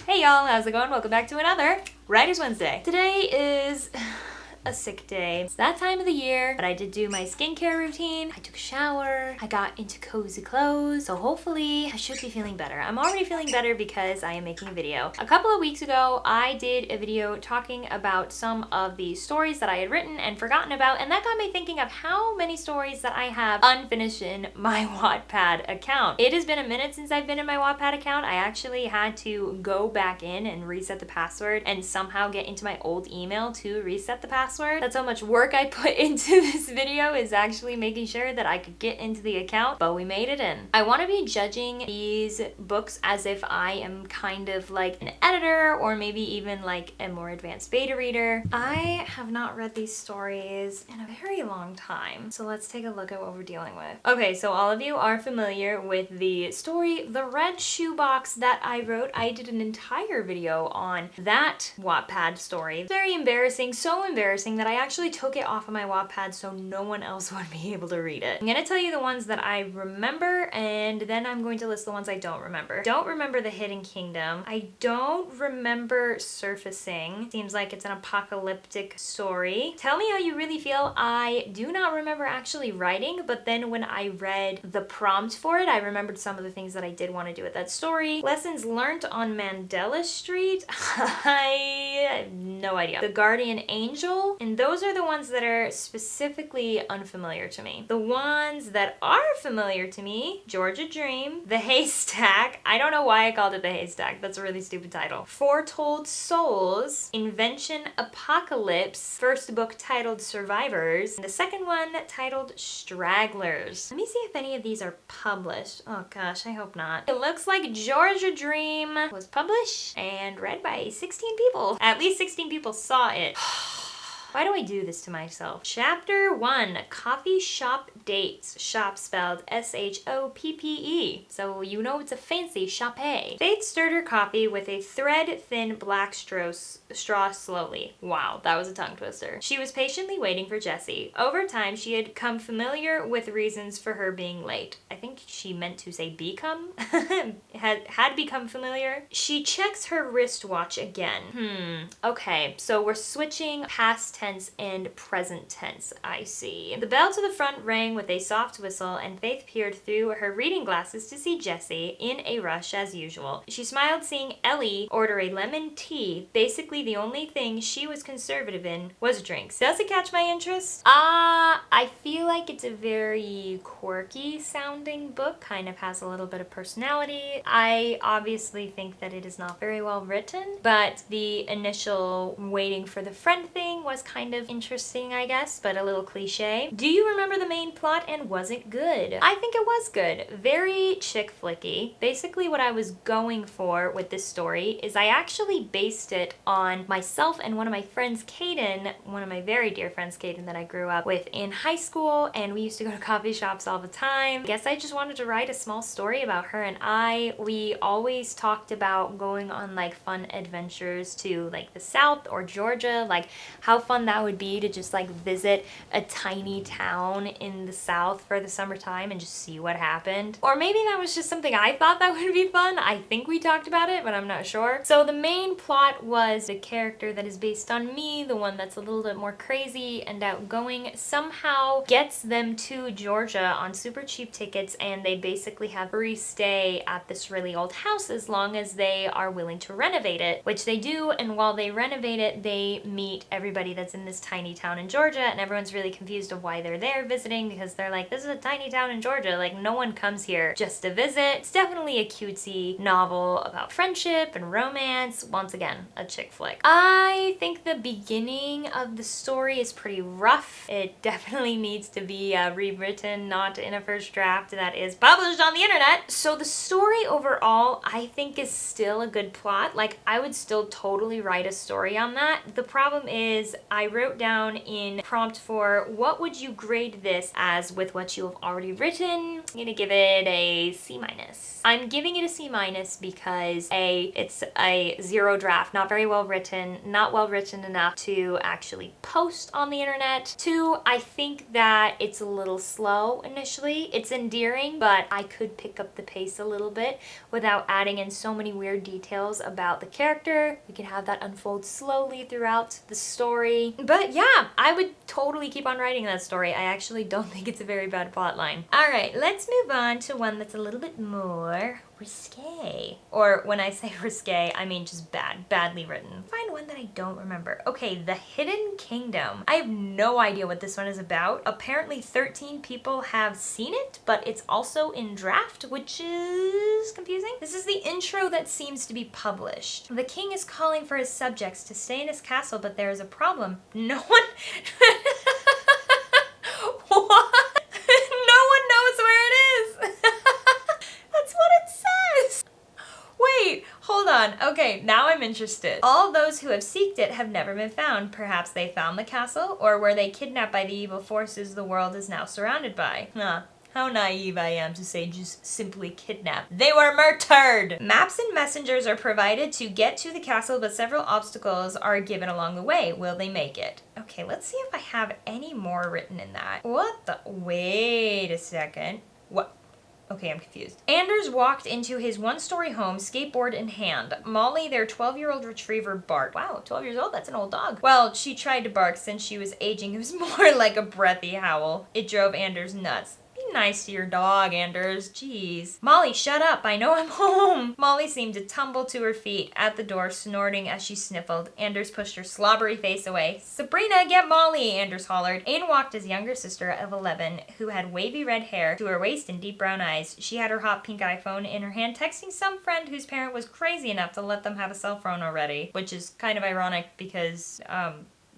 Hey y'all, how's it going? Welcome back to another Writer's Wednesday. Today is a sick day. It's that time of the year, but I did do my skincare routine. I took a shower. I got into cozy clothes. So hopefully I should be feeling better. I'm already feeling better because I am making a video. A couple of weeks ago, I did a video talking about some of the stories that I had written and forgotten about, and that got me thinking of how many stories that I have unfinished in my Wattpad account. It has been a minute since I've been in my Wattpad account. I actually had to go back in and reset the password and somehow get into my old email to reset the password. That's how much work I put into this video, is actually making sure that I could get into the account, but we made it in. I want to be judging these books as if I am kind of like an editor or maybe even like a more advanced beta reader. I have not read these stories in a very long time, so let's take a look at what we're dealing with. Okay, so all of you are familiar with the story The Red Shoebox that I wrote. I did an entire video on that Wattpad story. Very embarrassing, so embarrassing that I actually took it off of my Wattpad so no one else would be able to read it. I'm gonna tell you the ones that I remember, and then I'm going to list the ones I don't remember. Don't remember The Hidden Kingdom. I don't remember Surfacing. Seems like it's an apocalyptic story. Tell Me How You Really Feel. I do not remember actually writing, but then when I read the prompt for it, I remembered some of the things that I did want to do with that story. Lessons Learned on Mandela Street. I have no idea. The Guardian Angel. And those are the ones that are specifically unfamiliar to me. The ones that are familiar to me: Georgia Dream, The Haystack. I don't know why I called it The Haystack. That's a really stupid title. Foretold Souls, Invention Apocalypse, first book titled Survivors, and the second one titled Stragglers. Let me see if any of these are published. Oh gosh, I hope not. It looks like Georgia Dream was published and read by 16 people. At least 16 people saw it. Why do I do this to myself? Chapter 1, Coffee Shop Dates. Shop spelled S-H-O-P-P-E. So you know it's a fancy shop-a. Faith stirred her coffee with a thread-thin black straw slowly. Wow, that was a tongue twister. She was patiently waiting for Jessie. Over time, she had come familiar with reasons for her being late. I think she meant to say become. had become familiar. She checks her wristwatch again. Okay, so we're switching past tense and present tense, I see. The bell to the front rang with a soft whistle, and Faith peered through her reading glasses to see Jessie, in a rush as usual. She smiled seeing Ellie order a lemon tea. Basically, the only thing she was conservative in was drinks. Does it catch my interest? I feel like it's a very quirky sounding book, kind of has a little bit of personality. I obviously think that it is not very well written, but the initial waiting for the friend thing was kind of interesting, I guess, but a little cliche. Do you remember the main plot, and was it good? I think it was good. Very chick flicky. Basically what I was going for with this story is I actually based it on myself and one of my friends, Caden, one of my very dear friends, Caden, that I grew up with in high school, and we used to go to coffee shops all the time. I guess I just wanted to write a small story about her and we always talked about going on like fun adventures to like the South or Georgia, like how fun that would be to just like visit a tiny town in the South for the summertime and just see what happened. Or maybe that was just something I thought that would be fun. I think we talked about it, but I'm not sure. So the main plot was the character that is based on me, the one that's a little bit more crazy and outgoing, somehow gets them to Georgia on super cheap tickets, and they basically have free stay at this really old house as long as they are willing to renovate it, which they do. And while they renovate it, they meet everybody that's in this tiny town in Georgia, and everyone's really confused of why they're there visiting, because they're like, this is a tiny town in Georgia, like no one comes here just to visit. It's definitely a cutesy novel about friendship and romance. Once again, a chick flick. I think the beginning of the story is pretty rough. It definitely needs to be rewritten, not in a first draft that is published on the internet. So the story overall, I think, is still a good plot. Like, I would still totally write a story on that. The problem is I wrote down in prompt for what would you grade this as with what you have already written. I'm gonna give it a C-. I'm giving it a C- because A, it's a 0 draft, not very well written, not well written enough to actually post on the internet. 2, I think that it's a little slow initially. It's endearing, but I could pick up the pace a little bit without adding in so many weird details about the character. We can have that unfold slowly throughout the story. But yeah, I would totally keep on writing that story. I actually don't think it's a very bad plotline. All right, let's move on to one that's a little bit more risque. Or when I say risque, I mean just badly written. Find one that I don't remember. Okay, The Hidden Kingdom. I have no idea what this one is about. Apparently 13 people have seen it, but it's also in draft, which is confusing. This is the intro that seems to be published. The king is calling for his subjects to stay in his castle, but there is a problem. No one... What? No one knows where it is. That's what it says. Wait, hold on. Okay, now I'm interested. All those who have seeked it have never been found. Perhaps they found the castle, or were they kidnapped by the evil forces the world is now surrounded by? Huh. How naive I am to say just simply kidnapped. They were murdered! Maps and messengers are provided to get to the castle, but several obstacles are given along the way. Will they make it? Okay, let's see if I have any more written in that. What the? Wait a second. What? Okay, I'm confused. Anders walked into his one-story home, skateboard in hand. Molly, their 12-year-old retriever, barked. Wow, 12 years old? That's an old dog. Well, she tried to bark since she was aging. It was more like a breathy howl. It drove Anders nuts. Be nice to your dog, Anders. Jeez. Molly, shut up. I know I'm home. Molly seemed to tumble to her feet at the door, snorting as she sniffled. Anders pushed her slobbery face away. Sabrina, get Molly, Anders hollered. In walked his younger sister of 11, who had wavy red hair to her waist and deep brown eyes. She had her hot pink iPhone in her hand, texting some friend whose parent was crazy enough to let them have a cell phone already, which is kind of ironic because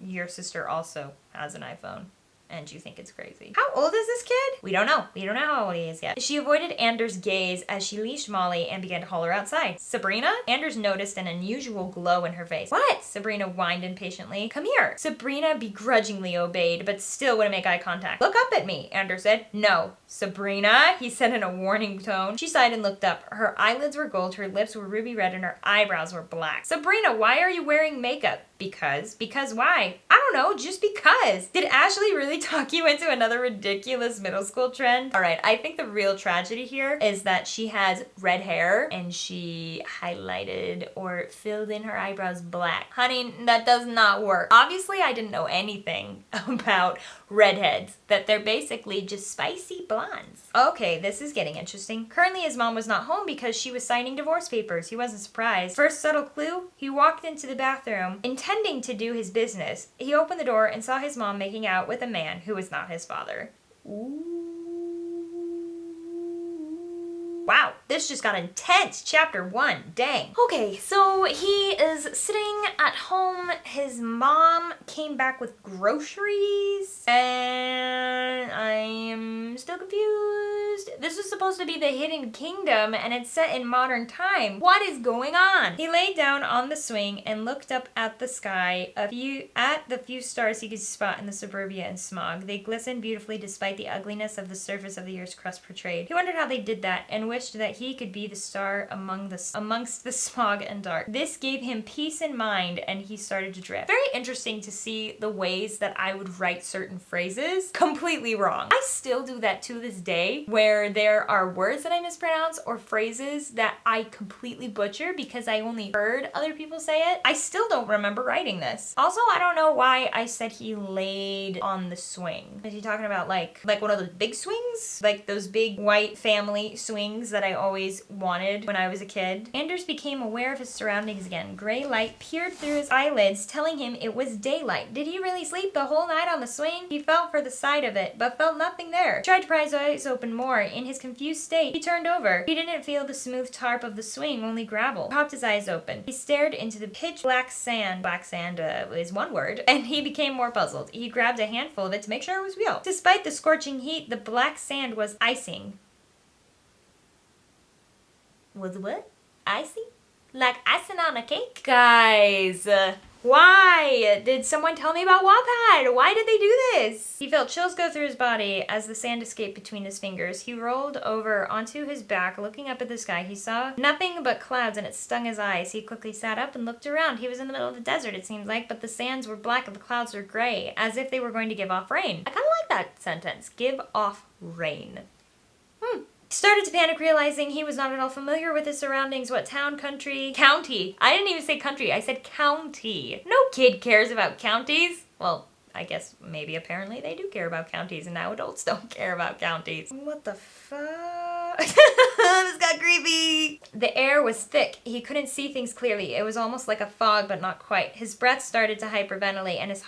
your sister also has an iPhone. And you think it's crazy. How old is this kid? We don't know. We don't know how old he is yet. She avoided Anders' gaze as she leashed Molly and began to haul her outside. Sabrina? Anders noticed an unusual glow in her face. What? Sabrina whined impatiently. Come here. Sabrina begrudgingly obeyed, but still wouldn't make eye contact. Look up at me, Anders said. No. Sabrina, he said in a warning tone. She sighed and looked up. Her eyelids were gold, her lips were ruby red, and her eyebrows were black. Sabrina, why are you wearing makeup? Because? Because why? I don't know, just because. Did Ashley really talk you into another ridiculous middle school trend? Alright, I think the real tragedy here is that she has red hair and she highlighted or filled in her eyebrows black. Honey, that does not work. Obviously, I didn't know anything about redheads, that they're basically just spicy blondes. Okay, this is getting interesting. Currently, his mom was not home because she was signing divorce papers. He wasn't surprised. First subtle clue, he walked into the bathroom intending to do his business. He opened the door and saw his mom making out with a man who was not his father. Ooh. Wow, this just got intense. Chapter 1, dang. Okay, so he is sitting at home. His mom came back with groceries, and I am still confused. This is supposed to be the Hidden Kingdom, and it's set in modern time. What is going on? He laid down on the swing and looked up at the sky, at the few stars he could spot in the suburbia and smog. They glistened beautifully despite the ugliness of the surface of the Earth's crust portrayed. He wondered how they did that, and wished that he could be the star amongst the smog and dark. This gave him peace in mind, and he started to drift. Very interesting to see the ways that I would write certain phrases completely wrong. I still do that to this day, where there are words that I mispronounce or phrases that I completely butcher because I only heard other people say it. I still don't remember writing this. Also, I don't know why I said he laid on the swing. Is he talking about like one of those big swings? Like those big white family swings that I always wanted when I was a kid. Anders became aware of his surroundings again. Gray light peered through his eyelids, telling him it was daylight. Did he really sleep the whole night on the swing? He felt for the side of it, but felt nothing there. He tried to pry his eyes open more. In his confused state, he turned over. He didn't feel the smooth tarp of the swing, only gravel. He popped his eyes open. He stared into the pitch black sand. Black sand is one word. And he became more puzzled. He grabbed a handful of it to make sure it was real. Despite the scorching heat, the black sand was icing. Was what? Icing? Like icing on a cake? Guys, Why? Did someone tell me about Wattpad? Why did they do this? He felt chills go through his body as the sand escaped between his fingers. He rolled over onto his back, looking up at the sky. He saw nothing but clouds and it stung his eyes. He quickly sat up and looked around. He was in the middle of the desert, it seemed like, but the sands were black and the clouds were gray, as if they were going to give off rain. I kind of like that sentence. Give off rain. Started to panic, realizing he was not at all familiar with his surroundings. What town, country, county. I didn't even say country, I said county. No kid cares about counties. Well, I guess maybe apparently they do care about counties and now adults don't care about counties. What the fuck? This got creepy. The air was thick. He couldn't see things clearly. It was almost like a fog, but not quite. His breath started to hyperventilate and his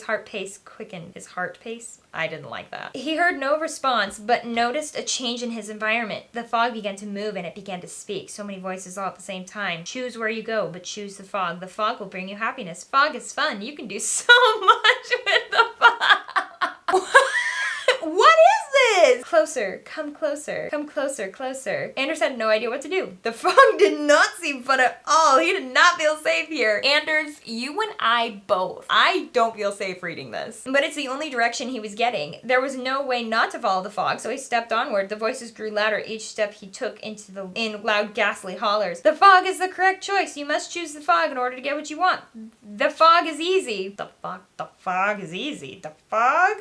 heart pace quickened. His heart pace? I didn't like that. He heard no response, but noticed a change in his environment. The fog began to move and it began to speak. So many voices all at the same time. Choose where you go, but choose the fog. The fog will bring you happiness. Fog is fun. You can do so much with the fog. What is this? Closer, come closer, come closer, closer. Anders had no idea what to do. The fog did not seem fun at all. He did not feel safe here. Anders, you and I both. I don't feel safe reading this. But it's the only direction he was getting. There was no way not to follow the fog, so he stepped onward. The voices grew louder each step he took in loud, ghastly hollers. The fog is the correct choice. You must choose the fog in order to get what you want. The fog is easy. The fog is easy. The fog?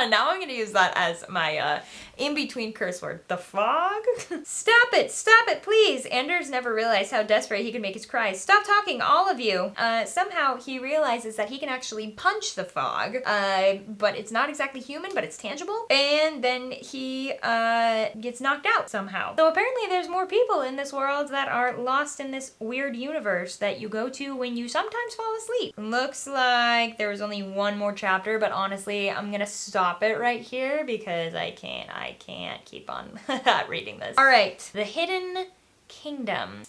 Now I'm gonna use that as my in-between curse word. The fog? Stop it, please. Anders never realized how desperate he could make his cries. Stop talking, all of you. Somehow he realizes that he can actually punch the fog, but it's not exactly human, but it's tangible. And then he gets knocked out somehow. So apparently there's more people in this world that are lost in this weird universe that you go to when you sometimes fall asleep. Looks like there was only one more chapter, but honestly, I'm gonna stop it right here because I can't keep on reading this. All right, The Hidden Kingdom.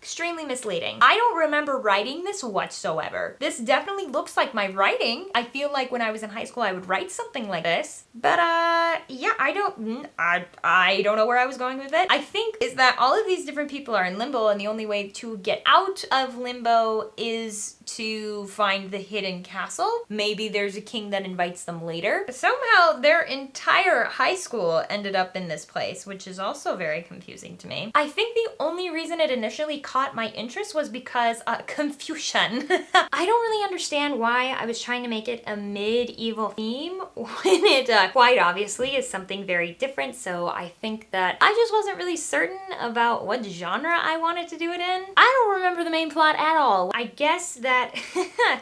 Extremely misleading. I don't remember writing this whatsoever. This definitely looks like my writing. I feel like when I was in high school I would write something like this. But yeah, I don't know where I was going with it. I think is that all of these different people are in limbo and the only way to get out of limbo is to find the hidden castle. Maybe there's a king that invites them later. Somehow their entire high school ended up in this place, which is also very confusing to me. I think the only reason it initially caught my interest was because confusion. I don't really understand why I was trying to make it a medieval theme when it quite obviously is something very different. So I think that I just wasn't really certain about what genre I wanted to do it in. I don't remember the main plot at all. I guess that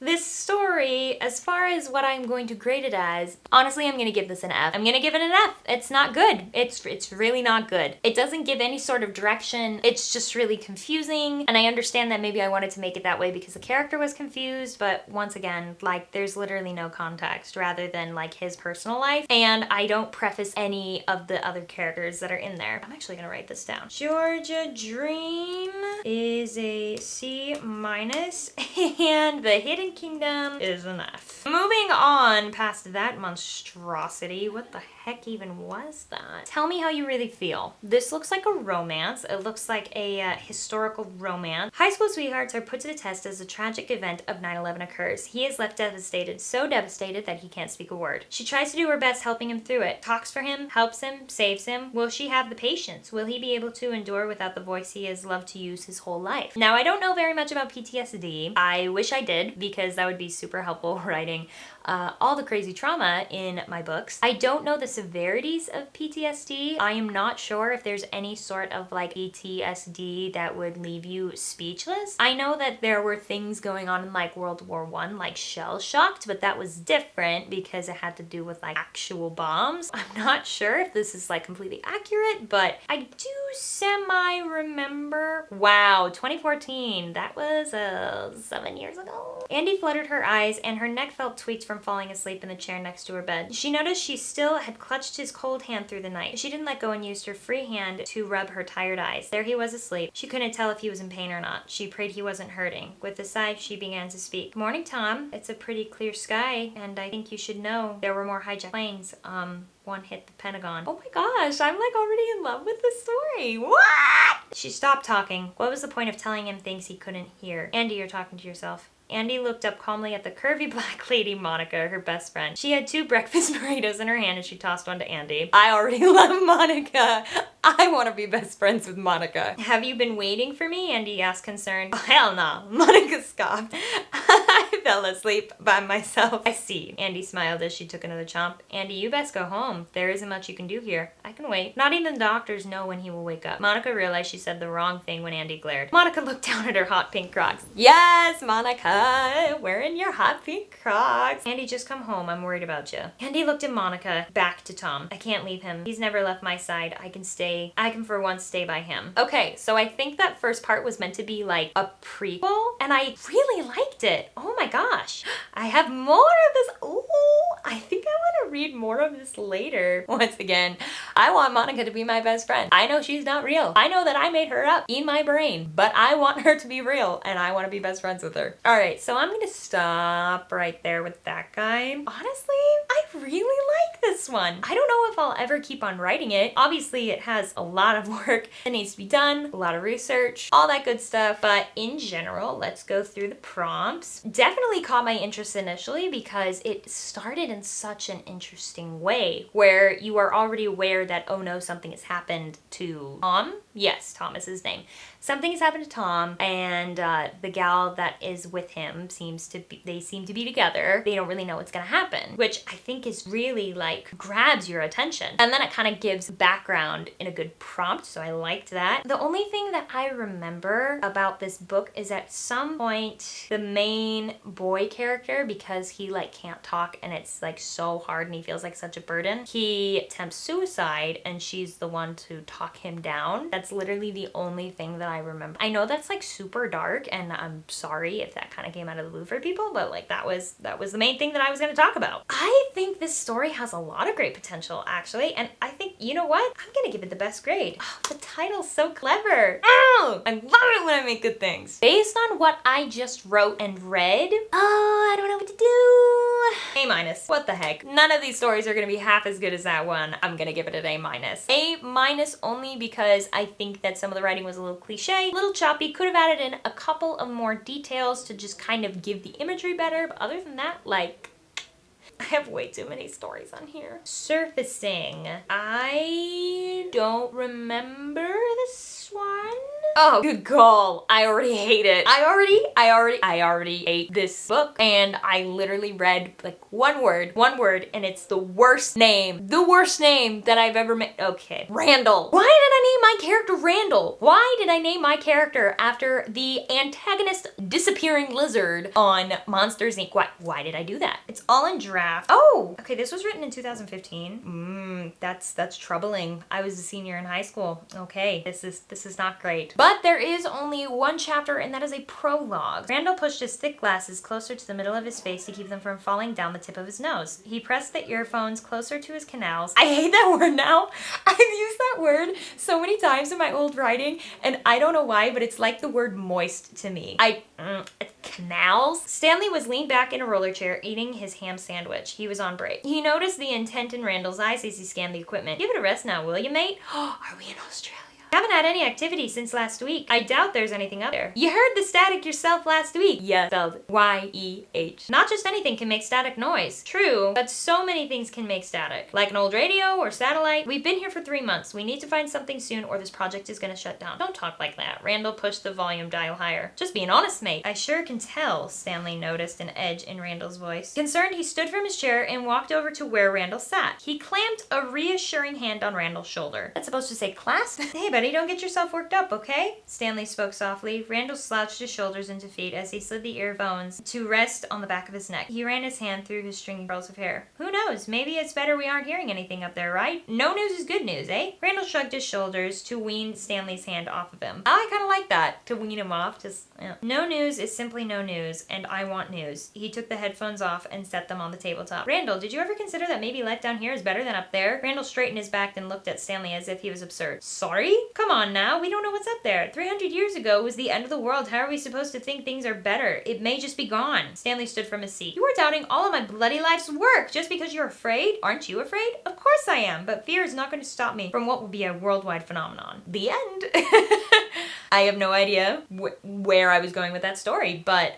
this story, as far as what I'm going to grade it as, honestly, I'm gonna give this an F. I'm gonna give it an F. It's not good. It's really not good. It doesn't give any sort of direction. It's just really confusing. And I understand that maybe I wanted to make it that way because the character was confused, but once again, like, there's literally no context rather than like his personal life. And I don't preface any of the other characters that are in there. I'm actually gonna write this down. Georgia Dream is a C-, and The Hidden Kingdom is an F. Moving on past that monstrosity, what the heck even was that? Tell me how you really feel. This looks like a romance. It looks like a historical romance. High school sweethearts are put to the test as the tragic event of 9/11 occurs. He is left devastated, so devastated that he can't speak a word. She tries to do her best helping him through it, talks for him, helps him, saves him. Will she have the patience? Will he be able to endure without the voice he has loved to use his whole life? Now, I don't know very much about PTSD. I wish I did because that would be super helpful writing all the crazy trauma in my books. I don't know the severities of PTSD. I am not sure if there's any sort of like PTSD that would leave you speechless. I know that there were things going on in like World War I, like shell shocked, but that was different because it had to do with like actual bombs. I'm not sure if this is like completely accurate, but I do semi-remember. Wow, 2014, that was 7 years ago. Andy fluttered her eyes and her neck felt tweaked from falling asleep in the chair next to her bed. She noticed she still had clutched his cold hand through the night. She didn't let go and used her free hand to rub her tired eyes. There he was asleep. She couldn't tell if he was in pain or not. She prayed he wasn't hurting. With a sigh, she began to speak. "Good morning, Tom. It's a pretty clear sky, and I think you should know there were more hijacked planes. One hit the Pentagon." Oh my gosh, I'm like already in love with this story. What? She stopped talking. What was the point of telling him things he couldn't hear? Andy, you're talking to yourself. Andy looked up calmly at the curvy black lady Monica, her best friend. She had 2 breakfast burritos in her hand and she tossed one to Andy. I already love Monica. I want to be best friends with Monica. Have you been waiting for me? Andy asked concerned. Oh, hell no. Monica scoffed. I fell asleep by myself. I see. Andy smiled as she took another chomp. Andy, you best go home. There isn't much you can do here. I can wait. Not even the doctors know when he will wake up. Monica realized she said the wrong thing when Andy glared. Monica looked down at her hot pink Crocs. Yes, Monica, wearing your hot pink Crocs. Andy, just come home. I'm worried about you. Andy looked at Monica, back to Tom. I can't leave him. He's never left my side. I can for once stay by him. Okay, so I think that first part was meant to be like a prequel, and I really liked it. Oh my gosh. I have more of this. Ooh, I think I want to read more of this later. Once again, I want Monica to be my best friend. I know she's not real. I know that I made her up in my brain, but I want her to be real, and I want to be best friends with her. All right, so I'm gonna stop right there with that guy. Honestly, I really like this one. I don't know if I'll ever keep on writing it. Obviously, it has a lot of work that needs to be done, a lot of research, all that good stuff. But in general, let's go through the prompts. Definitely caught my interest initially because it started in such an interesting way where you are already aware that, oh no, something has happened to Tom. Yes, Tom is his name. Something has happened to Tom, and the gal that is with him they seem to be together. They don't really know what's gonna happen, which I think is really like grabs your attention. And then it kind of gives background in a good prompt, so I liked that. The only thing that I remember about this book is at some point the main boy character, because he like can't talk and it's like so hard and he feels like such a burden, he attempts suicide and she's the one to talk him down. That's literally the only thing that I remember. I know that's like super dark, and I'm sorry if that kind of came out of the blue for people, but like that was the main thing that I was going to talk about. I think this story has a lot of great potential actually, and I think, you know what? I'm going to give it the best grade. Oh, the title's so clever. Oh, I love it when I make good things. Based on what I just wrote and read, oh, I don't know what to do. A-. What the heck? None of these stories are going to be half as good as that one. I'm going to give it an A-. A- only because I think that some of the writing was a little cliche, a little choppy, could have added in a couple of more details to just kind of give the imagery better, but other than that, like, I have way too many stories on here. Surfacing. I don't remember this one. Oh, good call. I already hate it. I already hate this book, and I literally read like one word, and it's the worst name that I've ever made. Okay. Randall. Why did I name my character Randall? Why did I name my character after the antagonist disappearing lizard on Monsters Inc? Why did I do that? It's all in draft. Oh, okay, this was written in 2015. That's troubling. I was a senior in high school. Okay, this is not great. But there is only one chapter, and that is a prologue. Randall pushed his thick glasses closer to the middle of his face to keep them from falling down the tip of his nose. He pressed the earphones closer to his canals. I hate that word now. I've used that word so many times in my old writing, and I don't know why, but it's like the word moist to me. Canals? Stanley was leaned back in a roller chair, eating his ham sandwich. He was on break. He noticed the intent in Randall's eyes as he scanned the equipment. Give it a rest now, will you, mate? Are we in Australia? Haven't had any activity since last week. I doubt there's anything up there. You heard the static yourself last week. Yeah, spelled Y-E-H. Not just anything can make static noise. True, but so many things can make static. Like an old radio or satellite. We've been here for 3 months. We need to find something soon or this project is gonna shut down. Don't talk like that. Randall pushed the volume dial higher. Just being honest, mate. I sure can tell, Stanley noticed an edge in Randall's voice. Concerned, he stood from his chair and walked over to where Randall sat. He clamped a reassuring hand on Randall's shoulder. That's supposed to say clasp? Hey, buddy. Don't get yourself worked up, okay? Stanley spoke softly. Randall slouched his shoulders into feet as he slid the earphones to rest on the back of his neck. He ran his hand through his stringy curls of hair. Who knows? Maybe it's better we aren't hearing anything up there, right? No news is good news, eh? Randall shrugged his shoulders to wean Stanley's hand off of him. I kind of like that, to wean him off. Just, yeah. No news is simply no news, and I want news. He took the headphones off and set them on the tabletop. Randall, did you ever consider that maybe let down here is better than up there? Randall straightened his back and looked at Stanley as if he was absurd. Sorry? Come on now, we don't know what's up there. 300 years ago was the end of the world. How are we supposed to think things are better? It may just be gone. Stanley stood from his seat. You are doubting all of my bloody life's work just because you're afraid? Aren't you afraid? Of course I am, but fear is not going to stop me from what will be a worldwide phenomenon. The end. I have no idea where I was going with that story, but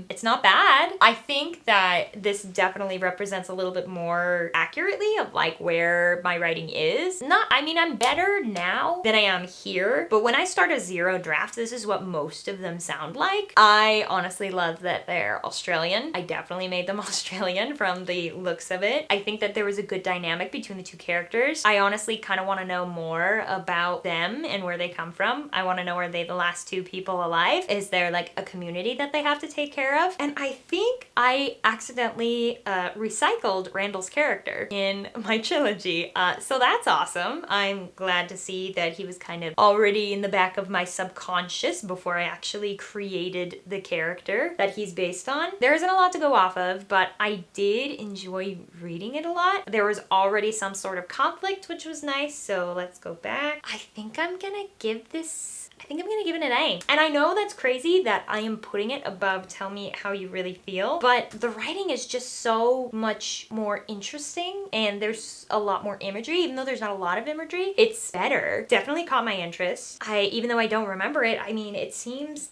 it's not bad. I think that this definitely represents a little bit more accurately of like where my writing is. I mean, I'm better now than I am here, but when I start a zero draft, this is what most of them sound like. I honestly love that they're Australian. I definitely made them Australian from the looks of it. I think that there was a good dynamic between the two characters. I honestly kind of want to know more about them and where they come from. I want to know, are they the last two people alive? Is there like a community that they have to take care of? And I think I accidentally recycled Randall's character in my trilogy. So that's awesome. I'm glad to see that he was kind of already in the back of my subconscious before I actually created the character that he's based on. There isn't a lot to go off of, but I did enjoy reading it a lot. There was already some sort of conflict, which was nice. So let's go back. I think I'm gonna give it an A. And I know that's crazy that I am putting it above Tell Me How You Really Feel, but the writing is just so much more interesting and there's a lot more imagery. Even though there's not a lot of imagery, it's better. Definitely caught my interest. Even though I don't remember it, I mean, it seems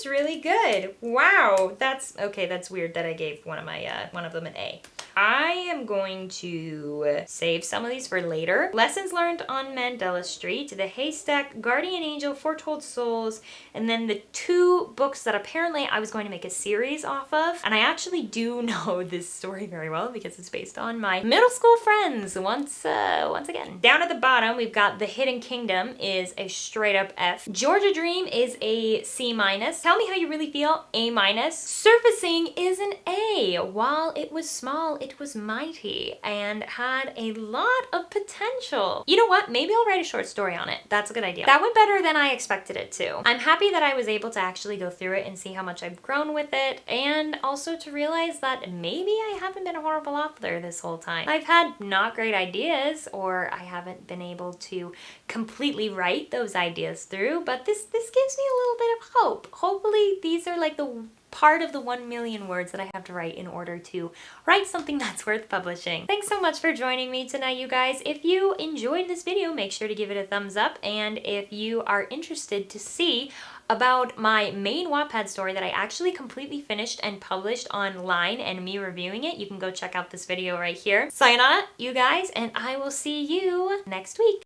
really good. Wow, that's weird that I gave one of them an A. I am going to save some of these for later. Lessons Learned on Mandela Street, The Haystack, Guardian Angel, Foretold Souls, and then the two books that apparently I was going to make a series off of. And I actually do know this story very well because it's based on my middle school friends once again. Down at the bottom, we've got The Hidden Kingdom is a straight up F. Georgia Dream is a C-. Tell Me How You Really Feel, A-. Surfacing is an A. While it was small, it was mighty and had a lot of potential. You know what? Maybe I'll write a short story on it. That's a good idea. That went better than I expected it to. I'm happy that I was able to actually go through it and see how much I've grown with it, and also to realize that maybe I haven't been a horrible author this whole time. I've had not great ideas, or I haven't been able to completely write those ideas through, but this gives me a little bit of hope. Hopefully these are like the part of the 1 million words that I have to write in order to write something that's worth publishing. Thanks so much for joining me tonight, you guys. If you enjoyed this video, make sure to give it a thumbs up, and if you are interested to see about my main Wattpad story that I actually completely finished and published online and me reviewing it, you can go check out this video right here. Sayonara, you guys, and I will see you next week.